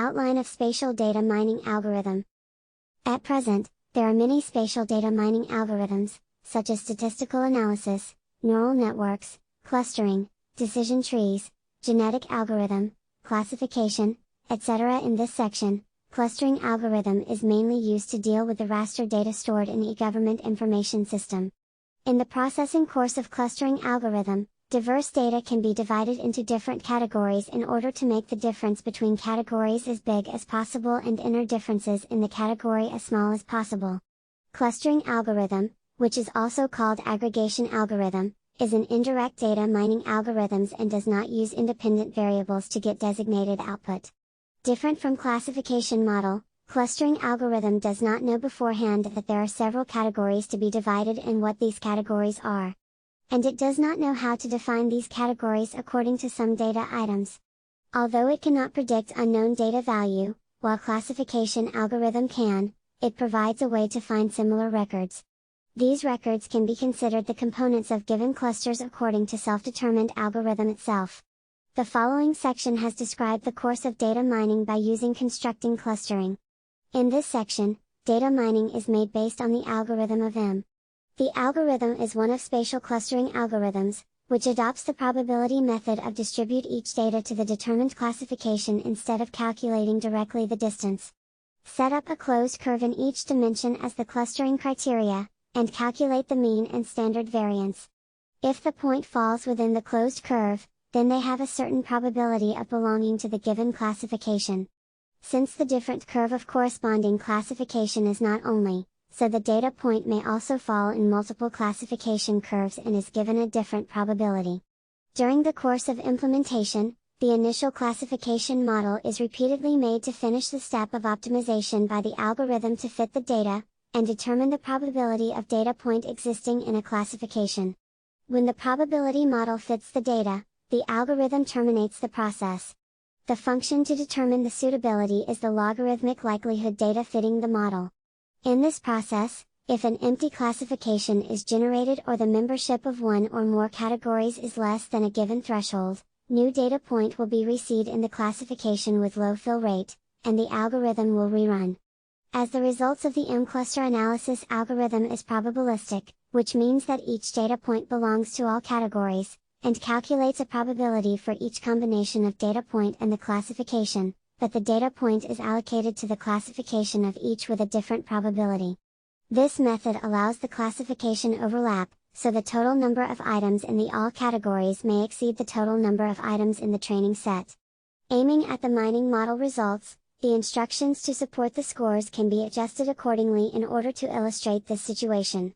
Outline of spatial data mining algorithm. At present, there are many spatial data mining algorithms, such as statistical analysis, neural networks, clustering, decision trees, genetic algorithm, classification, etc. In this section, clustering algorithm is mainly used to deal with the raster data stored in e-government information system. In the processing course of clustering algorithm, diverse data can be divided into different categories in order to make the difference between categories as big as possible and inner differences in the category as small as possible. Clustering algorithm, which is also called aggregation algorithm, is an indirect data mining algorithms and does not use independent variables to get designated output. Different from classification model, clustering algorithm does not know beforehand that there are several categories to be divided and what these categories are. And it does not know how to define these categories according to some data items. Although it cannot predict unknown data value, while classification algorithm can, it provides a way to find similar records. These records can be considered the components of given clusters according to self-determined algorithm itself. The following section has described the course of data mining by using constructing clustering. In this section, data mining is made based on the algorithm of M. The algorithm is one of spatial clustering algorithms, which adopts the probability method of distribute each data to the determined classification instead of calculating directly the distance. Set up a closed curve in each dimension as the clustering criteria, and calculate the mean and standard variance. If the point falls within the closed curve, then they have a certain probability of belonging to the given classification. Since the different curve of corresponding classification is not only, so the data point may also fall in multiple classification curves and is given a different probability. During the course of implementation, the initial classification model is repeatedly made to finish the step of optimization by the algorithm to fit the data, and determine the probability of data point existing in a classification. When the probability model fits the data, the algorithm terminates the process. The function to determine the suitability is the logarithmic likelihood data fitting the model. In this process, if an empty classification is generated or the membership of one or more categories is less than a given threshold, new data point will be reseed in the classification with low fill rate, and the algorithm will rerun. As the results of the M-cluster analysis algorithm is probabilistic, which means that each data point belongs to all categories, and calculates a probability for each combination of data point and the classification, but the data point is allocated to the classification of each with a different probability. This method allows the classification overlap, so the total number of items in the all categories may exceed the total number of items in the training set. Aiming at the mining model results, the instructions to support the scores can be adjusted accordingly in order to illustrate this situation.